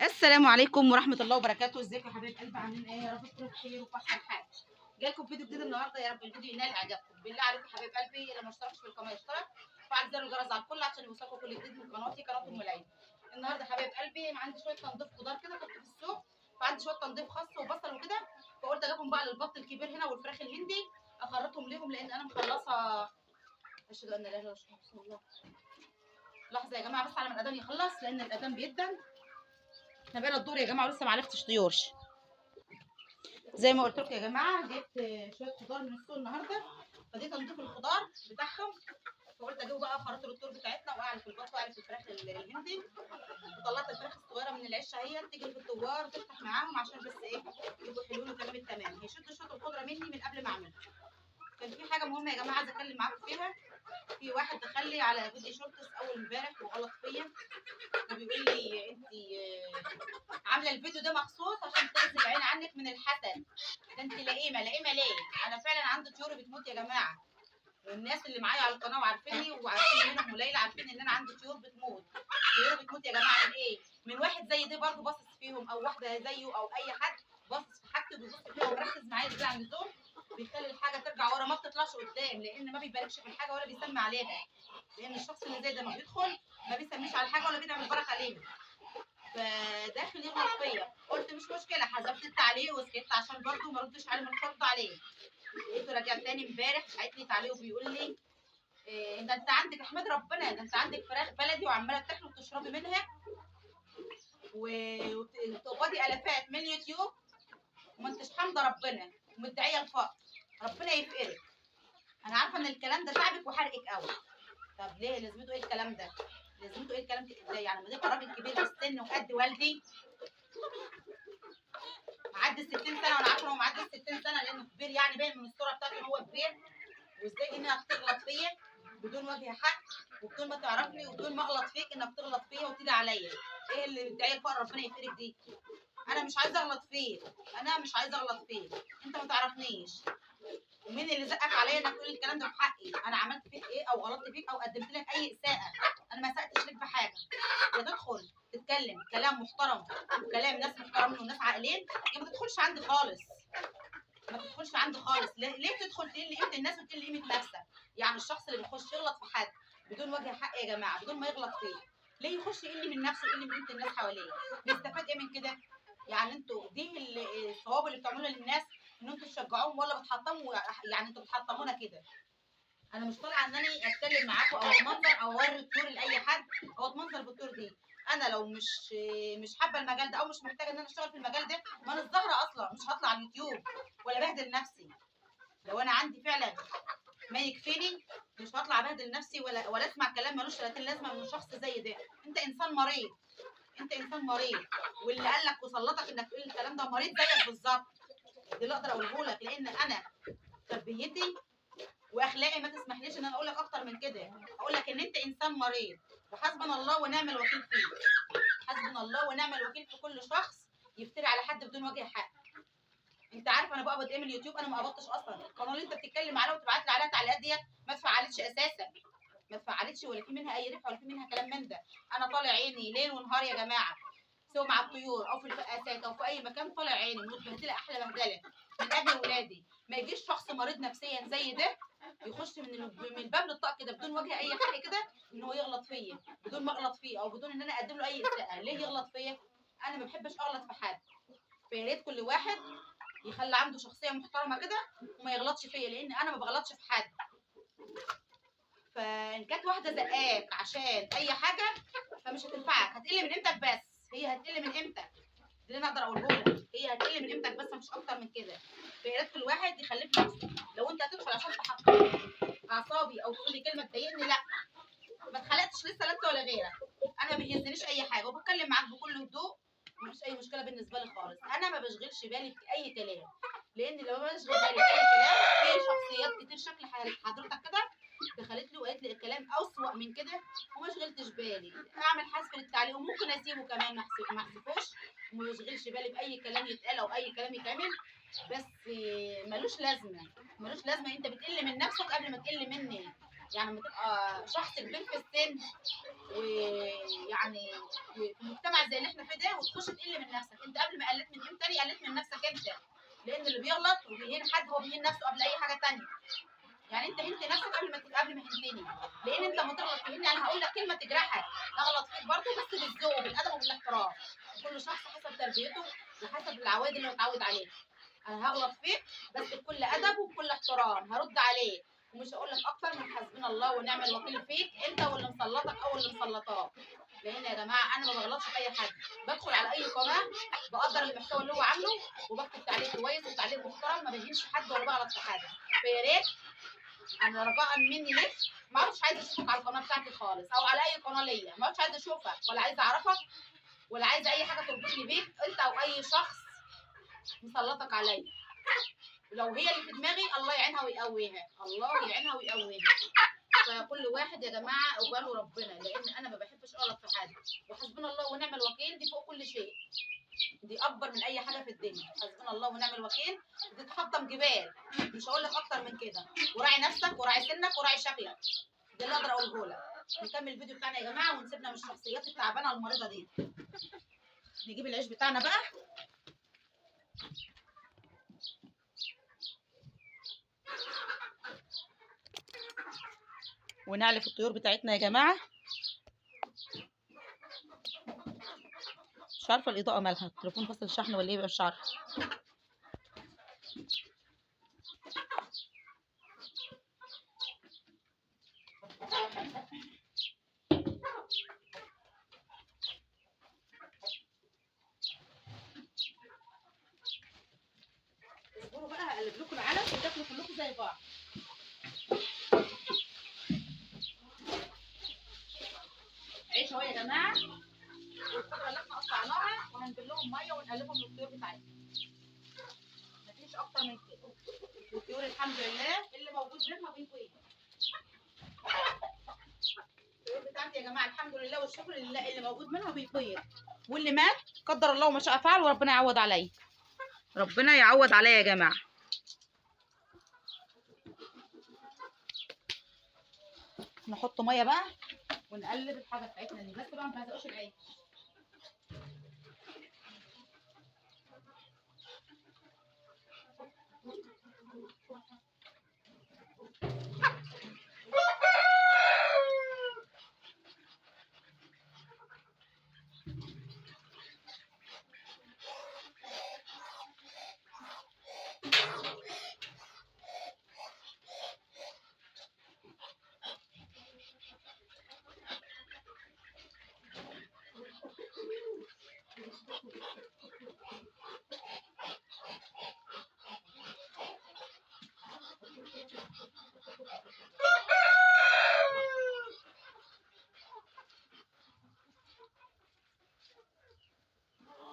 السلام عليكم ورحمة الله وبركاته. ازيكم يا حبايب قلبي؟ عاملين ايه؟ يا رب تكونوا بخير وفي احسن حال. جايلكم فيديو جديد النهارده، يا رب الفيديو ينال اعجابكم. بالله عليكم يا حبايب قلبي اللي ما اشتركش في القناه يشترك وفعل زر الجرس على الكل عشان يوصلكم كل جديد من قناتي قناه ام العين. النهارده يا حبايب قلبي عندي شويه تنظيف خضار كده كنت في السوق، فعندي شويه تنظيف خس وبصل وكده، فقلت اجيبهم بقى للبط الكبير هنا والفراخ الهندي اخرطهم ليهم لان انا مخلصه. اشهد ان لا اله الا الله. لحظه يا جماعه بس على ما الاذان يخلص لان الاذان بيدن. احنا بقينا الدور يا جماعه ولسه ما عرفتش طيورش. زي ما قلت لكم يا جماعه جبت شويه خضار من السوق النهارده، فدي تنظيف الخضار بتاعهم، فقلت اجيب بقى خريطه الطور بتاعتنا واعرف البط واعرف الفراخ الهندي، وطلعت الفراخ الصغيره من العشه هي تيجي في الدوار تفتح معاهم عشان بس ايه يبقوا حلوين وتمام التمام. هيشدوا شويه الخضره مني من قبل ما اعملها. كان في حاجه مهمه يا جماعه عايزه اتكلم معاكم فيها. في واحد دخل لي على فيديو شورتس اول امبارح وغلط فيا وبيقول لي انت عامله الفيديو ده مخصوص عشان تغزي العين عنك من الحسد، ده انت لئيمه لئيمه ليه؟ انا فعلا عندي طيور بتموت يا جماعه، والناس اللي معايا على القناه وعارفيني وعارفين منهم وليلى عارفين ان انا عندي طيور بتموت. طيور بتموت يا جماعه من ايه؟ من واحد زي ده برضه باصص فيهم، او واحده زيه، او اي حد باصص في حاجته بيبص فيها ومركز معايا ازاي عن اللزوم، بيخلي الحاجه ترجع ورا ما بتطلعش قدام، لان ما بيباركش في الحاجه ولا بيسمي عليها، لان الشخص اللي زي ده ما بيدخل ما بيسميش على الحاجه ولا بيدعم البركه عليها. فداخل يغلط فيا، قلت مش مشكله، حذفت التعليق وسكت عشان برضه ما ردش عليه من الفرض عليه. لقيته راجع تاني امبارح بعت لي تعليق وبيقول لي إيه ده انت عندك احمد ربنا، ده انت عندك فراخ بلدي وعماله تاكلي وتشربي منها وتقبضي الافات من اليوتيوب وما انتش حامده ربنا ومدعيه الفقر، ربنا يفقرك. انا عارفه ان الكلام ده تعبك وحرقك قوي. طب ليه لازمته ايه الكلام ده؟ لازمته ايه الكلام ده؟ يعني لما تبقى راجل كبير في السن وقد والدي معدي ال 60 سنه، وانا عارفه ان هو معدي ال 60 سنه لانه كبير، يعني باين من الصوره بتاعته ان هو كبير، وازاي انها بتغلط فيا بدون وجه حق وبدون ما تعرفني وبدون ما اغلط فيك انك تغلط فيا وتيجي عليا؟ ايه اللي مدعيه الفقر ربنا يفرج دي؟ انا مش عايزه اغلط فيك، انا مش عايزه اغلط فيك، انت ما تعرفنيش، ومين اللي زقك عليا انك تقول الكلام ده في حقي؟ انا عملت فيك ايه او غلطت فيك او قدمت لك اي اساءه؟ انا ما سأتش لك بحاجه. يا تدخل تتكلم كلام محترم وكلام ناس محترمين وناس عاقلين، يا ما تدخلش عندي خالص، ما تدخلش عندي خالص. ليه تدخل تقل قيمه الناس وتقل قيمه نفسك؟ يعني الشخص اللي بيخش يغلط في حد بدون وجه حق يا جماعه، بدون ما يغلط فيه، ليه يخش يقل من نفسه ويقل من قيمه الناس حواليه؟ بيستفاد ايه من كده؟ يعني انتوا دي الثواب اللي بتعملوها للناس ان انتوا تشجعوهم ولا بتحطموا؟ يعني انتوا بتحطمونا كده. انا مش طالعه ان انا اتكلم معاكم او اتمنظر او اوري الطور لاي حد او اتمنظر بالطور دي. انا لو مش حابه المجال ده او مش محتاجه ان انا اشتغل في المجال ده، ما انا الزهره اصلا مش هطلع على اليوتيوب ولا بهدل نفسي. لو انا عندي فعلا ما يكفيني مش هطلع بهدل نفسي ولا اسمع كلام ملوش 30 لازمه من شخص زي ده. انت انسان مريض، انت انسان مريض، واللي قال لك وسلطك انك تقول الكلام ده مريض زيك بالظبط. دي اللي اقدر اقوله لك، لان انا تربيتي واخلاقي ما تسمحليش ان انا اقول لك اكتر من كده. اقول لك ان انت انسان مريض، وحسبنا الله ونعم الوكيل فيك. حسبنا الله ونعم الوكيل في كل شخص يفتري على حد بدون وجه حق. انت عارف انا بقبض ايه من اليوتيوب؟ انا ما قبضتش اصلا. القناه اللي انت بتتكلم عليها وتبعت لي عليها تعليقات ديت ما اتفعلتش اساسا، ما اتفعلتش ولا في منها اي ربح ولا في منها كلام من ده. انا طالع عيني ليل ونهار يا جماعه، سواء مع الطيور او في الفقاسات او في اي مكان، طالع عيني متبهدله احلى بهدله من اجل ولادي. ما يجيش شخص مريض نفسيا زي ده يخش من الباب للطاق كده بدون وجه اي حق كده ان هو يغلط فيا بدون ما اغلط فيه او بدون ان انا اقدم له اي اساءه. ليه يغلط فيا؟ انا ما بحبش اغلط في حد. فيا ريت كل واحد يخلي عنده شخصيه محترمه كده وما يغلطش فيا، لان انا ما بغلطش في حد. فان كانت واحده زقاك عشان اي حاجه فمش هتنفعك، هتقل من قيمتك، بس هي هتقل من قيمتك. اللي انا اقدر اقوله لك هي هتقل من قيمتك بس مش اكتر من كده. فيا ريت كل واحد يخليه في نفسه. لو انت هتدخل عشان تحطم اعصابي او تقول لي كلمه تضايقني، لا، ما اتخلقتش لسه لا انت ولا غيرك. انا ما بيهزنيش اي حاجه وبتكلم معاك بكل هدوء، مفيش اي مشكله بالنسبه لي خالص. انا ما بشغلش بالي باي كلام، لان لو ما بشغل بالي باي كلام في شخصيات كتير شكل حضرتك كده دخلت لي وقالت لي الكلام اسوأ من كده وما شغلتش بالي. اعمل حذف للتعليق وممكن اسيبه كمان ما احذفوش وما بشغلش بالي باي كلام يتقال او اي كلام يتعمل، بس ملوش لازمه. ملوش لازمه. انت بتقل من نفسك قبل ما تقل مني. يعني لما تبقى شخص كبير في السن ويعني في مجتمع زي اللي احنا فيه ده وتخش تقل بيهين حد هو بيهين نفسه قبل اي حاجه تانية. يعني انت هنت نفسك قبل ما هنتني، لان انت لما تغلط فيني انا هقول لك كلمه تجرحك، اغلط فيك برضه بس بالذوق وبالادب وبالاحترام. كل شخص حسب تربيته وحسب العواد اللي هو اتعود عليه. انا هغلط فيك بس بكل ادب وبكل احترام، هرد عليك ومش هقول لك اكتر من حسبنا الله ونعم الوكيل فيك انت واللي مسلطك او اللي مسلطاك. لان يا جماعه انا ما بغلطش في اي حد، بدخل على اي قناه بقدر المحتوى اللي هو عامله وبكتب تعليق كويس وتعليق محترم، ما بهينش حد ولا بغلط في حد. فيا ريت انا رجاء مني ليك، ما عدتش عايزه اشوفك على القناه بتاعتي خالص او على اي قناه ليا، ما عدتش عايزه اشوفك ولا عايزه اعرفك ولا عايزه اي حاجه تربطني بيك انت او اي شخص مسلطك عليا. ولو هي اللي في دماغي الله يعينها ويقويها، الله يعينها ويقويها. فكل واحد يا جماعه وباله ربنا، لان انا ما بحبش اغلط في حد، وحسبنا الله ونعم الوكيل دي فوق كل شيء، دي اكبر من اي حاجه في الدنيا. حسبنا الله ونعم الوكيل دي تحطم جبال، مش هقول لك اكتر من كده. وراعي نفسك وراعي سنك وراعي شكلك، ده اللي اقدر اقوله لك. نكمل الفيديو بتاعنا يا جماعه ونسيبنا من الشخصيات التعبانه المريضه دي. نجيب العيش بتاعنا بقى ونعلف الطيور بتاعتنا يا جماعه. مش عارفه الاضاءه مالها، التليفون فصل شحن ولا ايه، مش عارفه. اصبروا بقى هقلب لكم العلف وتاكلوا كلكم زي بعض. عيش اهو يا جماعه، والخضره اللي احنا قطعناها وهنزل لهم ميه ونقلبهم للطيور بتاعتنا، مفيش اكتر من كده. والطيور الحمد لله اللي موجود منها بيبيض. الطيور بتاعتي يا جماعه الحمد لله والشكر لله اللي موجود منها بيبيض، واللي مات قدر الله ما شاء فعل وربنا يعوض عليا، ربنا يعوض عليا يا جماعه. نحط ميه بقى ونقلب الحاجه بتاعتنا دي، بس بقى ما تهزقوش العيش.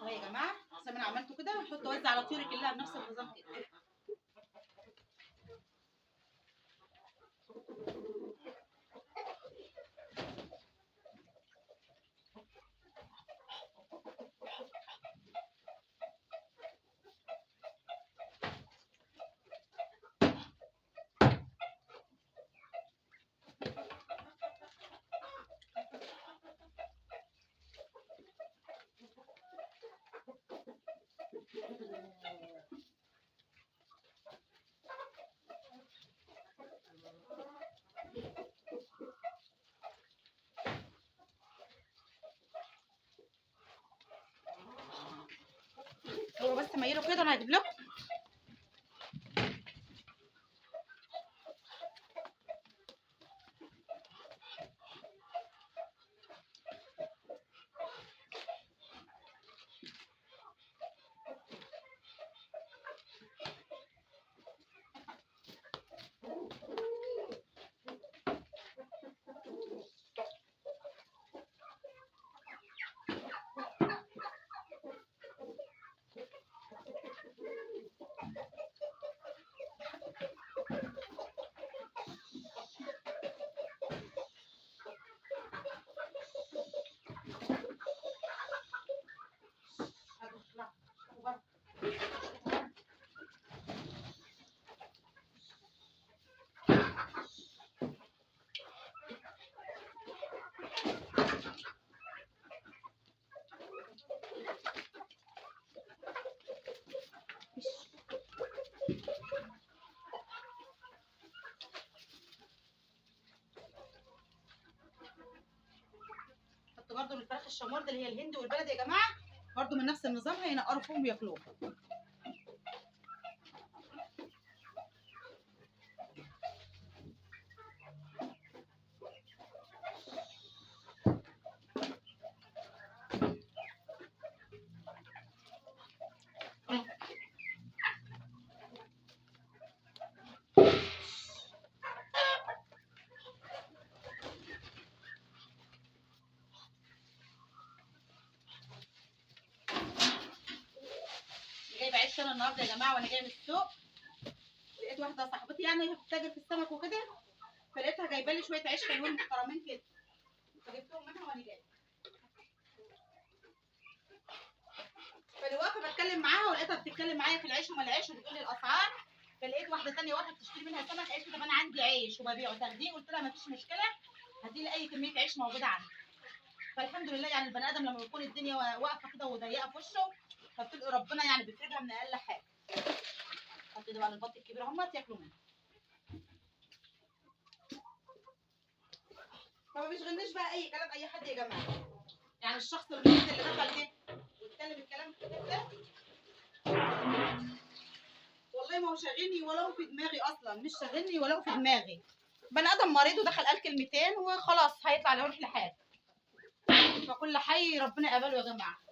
اهو يا جماعه زي ما انا عملته كده، هنحط وزع على طيوري كلها بنفس النظام كده. هو بس ميله كده انا هجيب لكم. الشمورد اللي هي الهندي والبلدي يا جماعه برضو من نفس النظام، هينقروا فيهم وياكلوهم. جايبه عيش انا النهارده يا جماعه، وانا جايه من السوق لقيت واحده صاحبتي يعني بتتاجر في السمك وكده، فلقيتها جايبه لي شويه عيش حلوين محترمين كده، فجبتهم منها وانا جايه. فاللي واقفه بتكلم معاها ولقيتها بتتكلم معايا في العيش وما العيش وبتقول لي الاسعار، فلقيت واحده ثانيه واقفه بتشتري منها سمك، قالت لي طب انا عندي عيش وببيعه تاخديه؟ قلت لها مفيش مشكله، هاتي لي اي كميه عيش موجوده عندي. فالحمد لله يعني البني ادم لما يكون الدنيا واقفه كده وضيقه في وشه، فبتلقي ربنا يعني بيفرجها من اقل حاجه. حطي ده بقى البط الكبير اهو ياكلوا منه. فما بيشغلنيش بقى اي كلام اي حد يا جماعه، يعني الشخص الغريب اللي دخل ده واتكلم الكلام الكتير ده والله ما هو شاغلني ولا هو في دماغي اصلا، مش شاغلني ولا هو في دماغي. بني ادم مريض ودخل قال كلمتين وخلاص هيطلع يروح لحاله، فكل حي ربنا يقبله يا جماعه.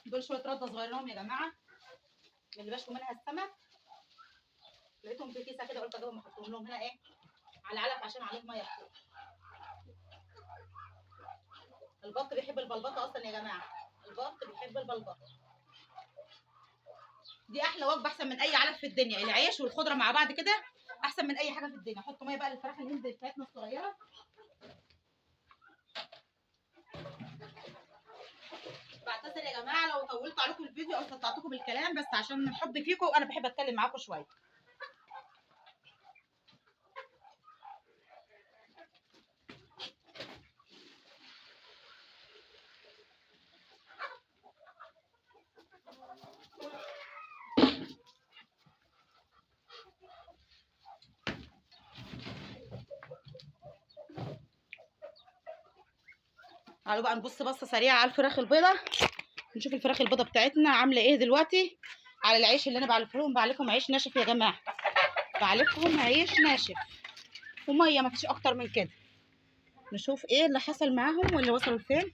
دول شويه رده صغيرين يا جماعه من اللي بشوي منها السمك، لقيتهم في كيسه كده قلت اجيبهم احطهم لهم هنا ايه على علف عشان عليهم ميه كتير. البط بيحب البلبطه اصلا يا جماعه، البط بيحب البلبطه. دي احلى وجبه احسن من اي علف في الدنيا، العيش والخضره مع بعض كده احسن من اي حاجه في الدنيا. حط ميه بقى للفراخ الهندي بتاعتنا الصغيره. بعتذر يا جماعه لو طولت عليكم الفيديو او قطعتكم بالكلام، بس عشان من حبي فيكم انا بحب اتكلم معاكم شويه. تعالوا بقى نبص بصه سريعه على الفراخ البيضه، نشوف الفراخ البيضه بتاعتنا عامله ايه دلوقتي على العيش اللي انا بعلفه لهم. بعلفهم عيش ناشف يا جماعه، بعلفهم عيش ناشف وميه، مفيش اكتر من كده. نشوف ايه اللي حصل معاهم واللي وصلوا لفين.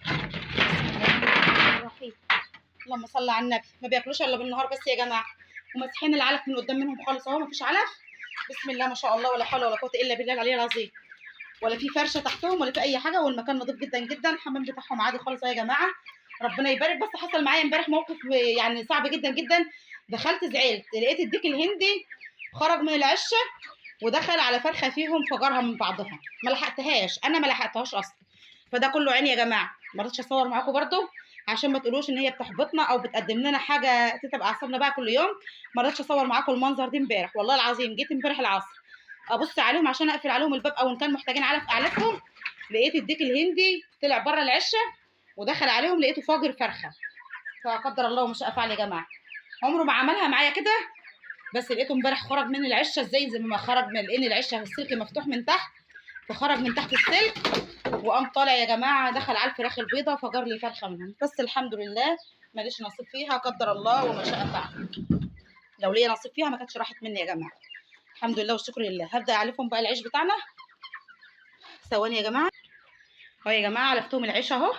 اللهم صل على النبي. ما بياكلوش الا بالنهار بس يا جماعه، وماسحين العلف من قدام منهم خالص اهو، مفيش علف. بسم الله ما شاء الله ولا حول ولا قوه الا بالله العلي العظيم، ولا في فرشه تحتهم ولا في اي حاجه، والمكان نظيف جدا جدا. الحمام بتاعهم عادي خالص يا جماعه، ربنا يبارك. بس حصل معايا امبارح موقف يعني صعب جدا جدا. دخلت زعلت، لقيت الديك الهندي خرج من العشه ودخل على فرخه فيهم فجرها من بعضها، ما لحقتهاش، انا ما لحقتهاش اصلا. فده كله عين يا جماعه، ما رضيتش اصور معاكم برده عشان ما تقولوش ان هي بتحبطنا او بتقدم لنا حاجه تتعب اعصابنا بقى كل يوم. ما رضيتش اصور معاكم المنظر ده امبارح والله العظيم. جيت امبارح العصر ابص عليهم عشان اقفل عليهم الباب او ان كان محتاجين علف اعلفهم، لقيت الديك الهندي طلع بره العشه ودخل عليهم، لقيته فاجر فرخه. فقدر الله وما شاء فعل يا جماعه، عمره ما عملها معايا كده. بس لقيته امبارح خرج من العشه ازاي، زي ما خرج من لان العشه السلك مفتوح من تحت، فخرج من تحت السلك وقام طالع يا جماعه دخل على الفراخ البيضه فجر لي فرخه منهم. بس الحمد لله ماليش نصيب فيها، قدر الله وما شاء فعل. لو ليا نصيب فيها ما كانتش راحت مني يا جماعه. الحمد لله والشكر لله. هبدا اعلفهم بقى العيش بتاعنا. ثواني يا جماعه اهو يا جماعه، علفتهم العيش اهو،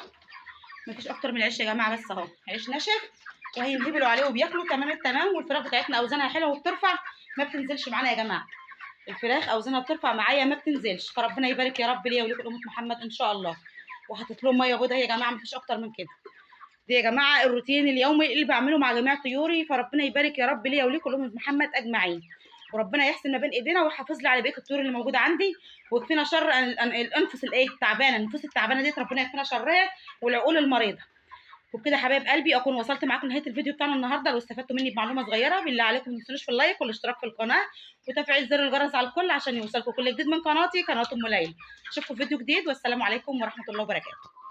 مفيش اكتر من العيش يا جماعه، بس اهو عيش ناشف وهينهبلوا عليه وبياكلوا تمام التمام. والفراخ بتاعتنا اوزانها حلوه وبترفع، ما بتنزلش معانا يا جماعه. الفراخ اوزانها بترفع معايا ما بتنزلش، فربنا يبارك يا رب ليا ولكم امه محمد ان شاء الله. وحطيت لهم ميه بيضاء يا جماعه، مفيش اكتر من كده. دي يا جماعه الروتين اليومي اللي بعمله مع جميع طيوري، فربنا يبارك يا رب ليا وليكم ولأمة محمد اجمعين، وربنا يحسن ما بين ايدينا ويحافظ لي على بقيه الطيور اللي موجوده عندي، ويكفينا شر الانفس الايه التعبانه، النفوس التعبانه ديت ربنا يكفينا شرها، والعقول المريضه. وبكده حبايب قلبي اكون وصلت معاكم لنهايه الفيديو بتاعنا النهارده. لو استفدتوا مني بمعلومه صغيره بالله عليكم ما تنسونوش في اللايك والاشتراك في القناه وتفعيل زر الجرس على الكل عشان يوصلكم كل جديد من قناتي قناه ام ليلى. اشوفكم في فيديو جديد، والسلام عليكم ورحمه الله وبركاته.